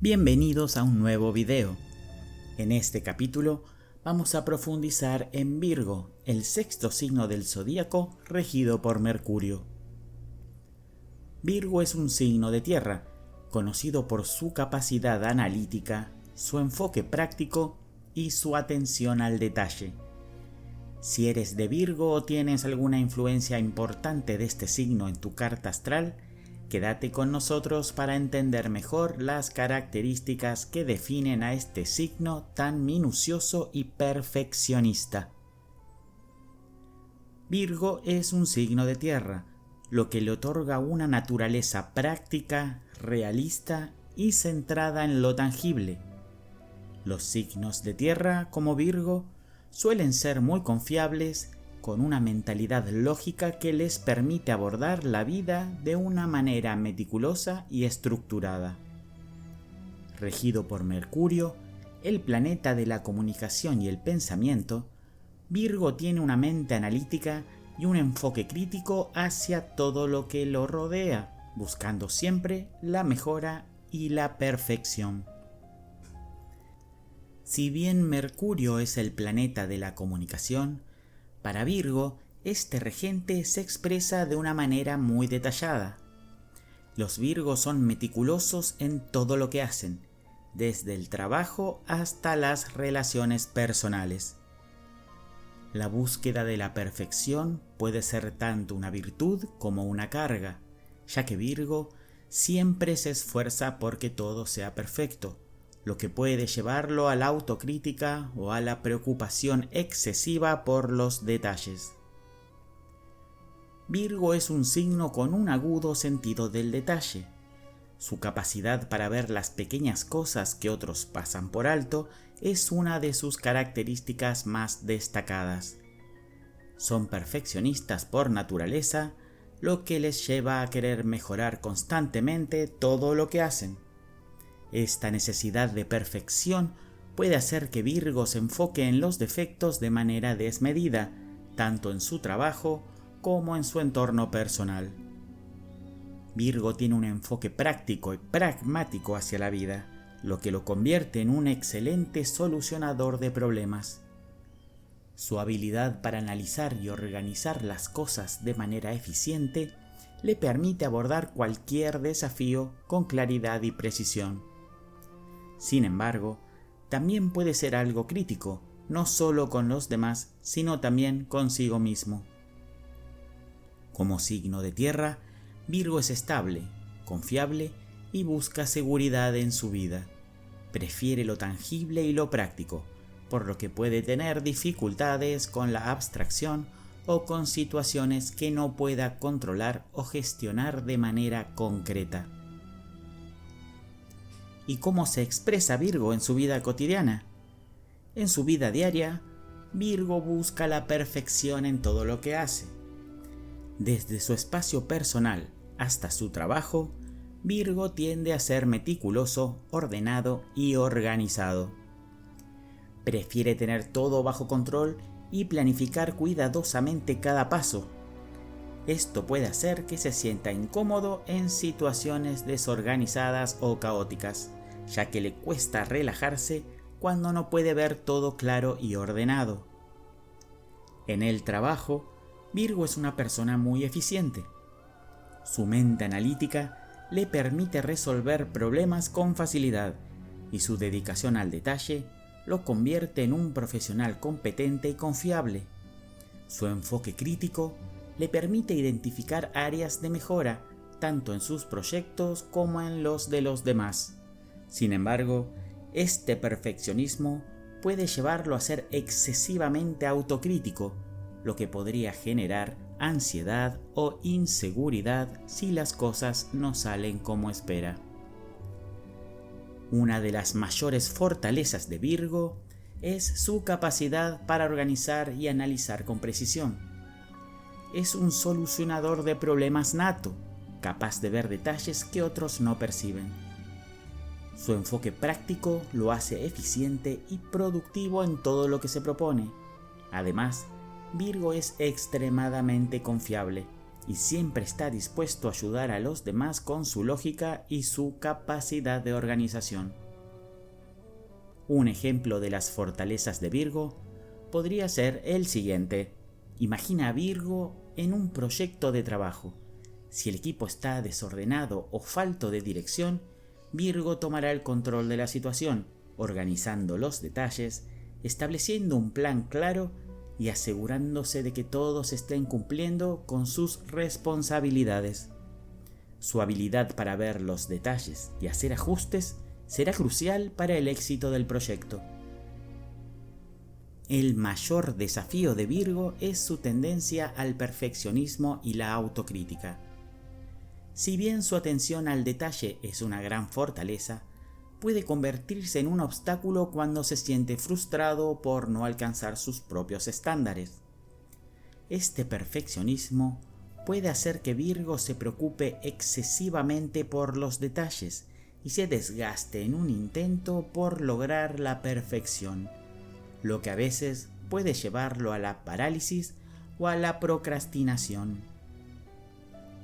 Bienvenidos a un nuevo video. En este capítulo vamos a profundizar en Virgo, el sexto signo del zodíaco regido por Mercurio. Virgo es un signo de tierra, conocido por su capacidad analítica, su enfoque práctico y su atención al detalle. Si eres de Virgo o tienes alguna influencia importante de este signo en tu carta astral, quédate con nosotros para entender mejor las características que definen a este signo tan minucioso y perfeccionista. Virgo es un signo de tierra, lo que le otorga una naturaleza práctica, realista y centrada en lo tangible. Los signos de tierra, como Virgo, suelen ser muy confiables, con una mentalidad lógica que les permite abordar la vida de una manera meticulosa y estructurada. Regido por Mercurio, el planeta de la comunicación y el pensamiento, Virgo tiene una mente analítica y un enfoque crítico hacia todo lo que lo rodea, buscando siempre la mejora y la perfección. Si bien Mercurio es el planeta de la comunicación, para Virgo, este regente se expresa de una manera muy detallada. Los Virgos son meticulosos en todo lo que hacen, desde el trabajo hasta las relaciones personales. La búsqueda de la perfección puede ser tanto una virtud como una carga, ya que Virgo siempre se esfuerza porque todo sea perfecto, lo que puede llevarlo a la autocrítica o a la preocupación excesiva por los detalles. Virgo es un signo con un agudo sentido del detalle. Su capacidad para ver las pequeñas cosas que otros pasan por alto es una de sus características más destacadas. Son perfeccionistas por naturaleza, lo que les lleva a querer mejorar constantemente todo lo que hacen. Esta necesidad de perfección puede hacer que Virgo se enfoque en los defectos de manera desmedida, tanto en su trabajo como en su entorno personal. Virgo tiene un enfoque práctico y pragmático hacia la vida, lo que lo convierte en un excelente solucionador de problemas. Su habilidad para analizar y organizar las cosas de manera eficiente le permite abordar cualquier desafío con claridad y precisión. Sin embargo, también puede ser algo crítico, no solo con los demás, sino también consigo mismo. Como signo de tierra, Virgo es estable, confiable y busca seguridad en su vida. Prefiere lo tangible y lo práctico, por lo que puede tener dificultades con la abstracción o con situaciones que no pueda controlar o gestionar de manera concreta. ¿Y cómo se expresa Virgo en su vida cotidiana? En su vida diaria, Virgo busca la perfección en todo lo que hace. Desde su espacio personal hasta su trabajo, Virgo tiende a ser meticuloso, ordenado y organizado. Prefiere tener todo bajo control y planificar cuidadosamente cada paso. Esto puede hacer que se sienta incómodo en situaciones desorganizadas o caóticas, ya que le cuesta relajarse cuando no puede ver todo claro y ordenado. En el trabajo, Virgo es una persona muy eficiente. Su mente analítica le permite resolver problemas con facilidad y su dedicación al detalle lo convierte en un profesional competente y confiable. Su enfoque crítico le permite identificar áreas de mejora tanto en sus proyectos como en los de los demás. Sin embargo, este perfeccionismo puede llevarlo a ser excesivamente autocrítico, lo que podría generar ansiedad o inseguridad si las cosas no salen como espera. Una de las mayores fortalezas de Virgo es su capacidad para organizar y analizar con precisión. Es un solucionador de problemas nato, capaz de ver detalles que otros no perciben. Su enfoque práctico lo hace eficiente y productivo en todo lo que se propone. Además, Virgo es extremadamente confiable, y siempre está dispuesto a ayudar a los demás con su lógica y su capacidad de organización. Un ejemplo de las fortalezas de Virgo podría ser el siguiente. Imagina a Virgo en un proyecto de trabajo. Si el equipo está desordenado o falto de dirección, Virgo tomará el control de la situación, organizando los detalles, estableciendo un plan claro y asegurándose de que todos estén cumpliendo con sus responsabilidades. Su habilidad para ver los detalles y hacer ajustes será crucial para el éxito del proyecto. El mayor desafío de Virgo es su tendencia al perfeccionismo y la autocrítica. Si bien su atención al detalle es una gran fortaleza, puede convertirse en un obstáculo cuando se siente frustrado por no alcanzar sus propios estándares. Este perfeccionismo puede hacer que Virgo se preocupe excesivamente por los detalles y se desgaste en un intento por lograr la perfección, lo que a veces puede llevarlo a la parálisis o a la procrastinación.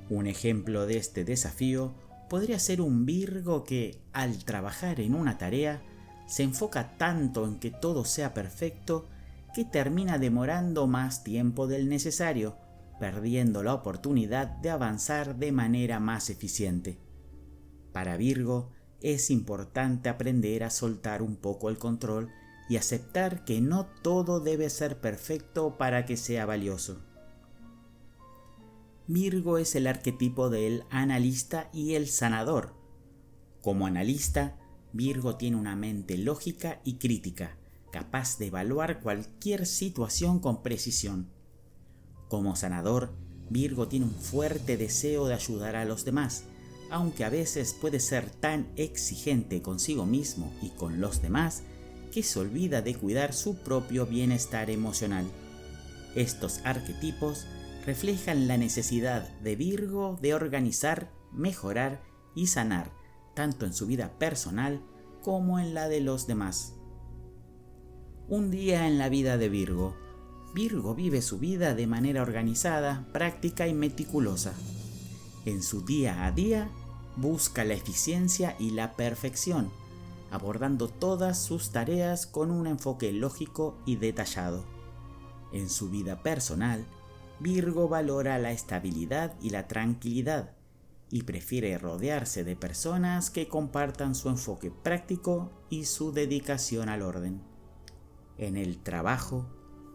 Un ejemplo de este desafío podría ser un Virgo que, al trabajar en una tarea, se enfoca tanto en que todo sea perfecto que termina demorando más tiempo del necesario, perdiendo la oportunidad de avanzar de manera más eficiente. Para Virgo, es importante aprender a soltar un poco el control y aceptar que no todo debe ser perfecto para que sea valioso. Virgo es el arquetipo del analista y el sanador. Como analista, Virgo tiene una mente lógica y crítica, capaz de evaluar cualquier situación con precisión. Como sanador, Virgo tiene un fuerte deseo de ayudar a los demás, aunque a veces puede ser tan exigente consigo mismo y con los demás que se olvida de cuidar su propio bienestar emocional. Estos arquetipos reflejan la necesidad de Virgo de organizar, mejorar y sanar, tanto en su vida personal como en la de los demás. Un día en la vida de Virgo. Virgo vive su vida de manera organizada, práctica y meticulosa. En su día a día, busca la eficiencia y la perfección, abordando todas sus tareas con un enfoque lógico y detallado. En su vida personal, Virgo valora la estabilidad y la tranquilidad y prefiere rodearse de personas que compartan su enfoque práctico y su dedicación al orden. En el trabajo,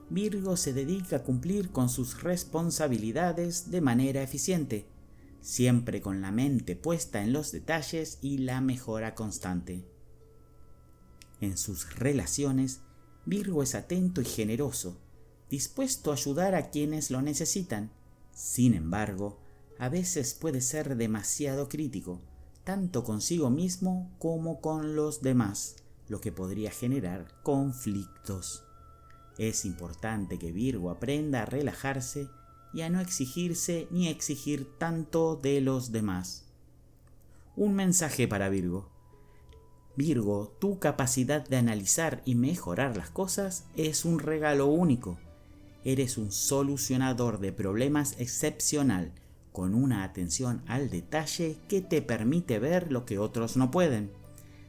Virgo se dedica a cumplir con sus responsabilidades de manera eficiente, siempre con la mente puesta en los detalles y la mejora constante. En sus relaciones, Virgo es atento y generoso, dispuesto a ayudar a quienes lo necesitan. Sin embargo, a veces puede ser demasiado crítico, tanto consigo mismo como con los demás, lo que podría generar conflictos. Es importante que Virgo aprenda a relajarse y a no exigirse ni exigir tanto de los demás. Un mensaje para Virgo. Virgo, tu capacidad de analizar y mejorar las cosas es un regalo único. Eres un solucionador de problemas excepcional, con una atención al detalle que te permite ver lo que otros no pueden.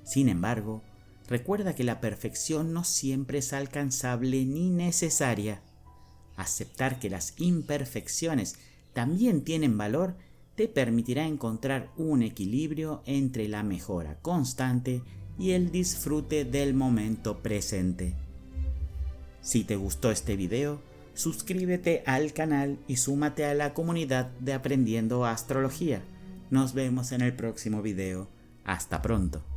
Sin embargo, recuerda que la perfección no siempre es alcanzable ni necesaria. Aceptar que las imperfecciones también tienen valor te permitirá encontrar un equilibrio entre la mejora constante y el disfrute del momento presente. Si te gustó este video, suscríbete al canal y súmate a la comunidad de Aprendiendo Astrología. Nos vemos en el próximo video. Hasta pronto.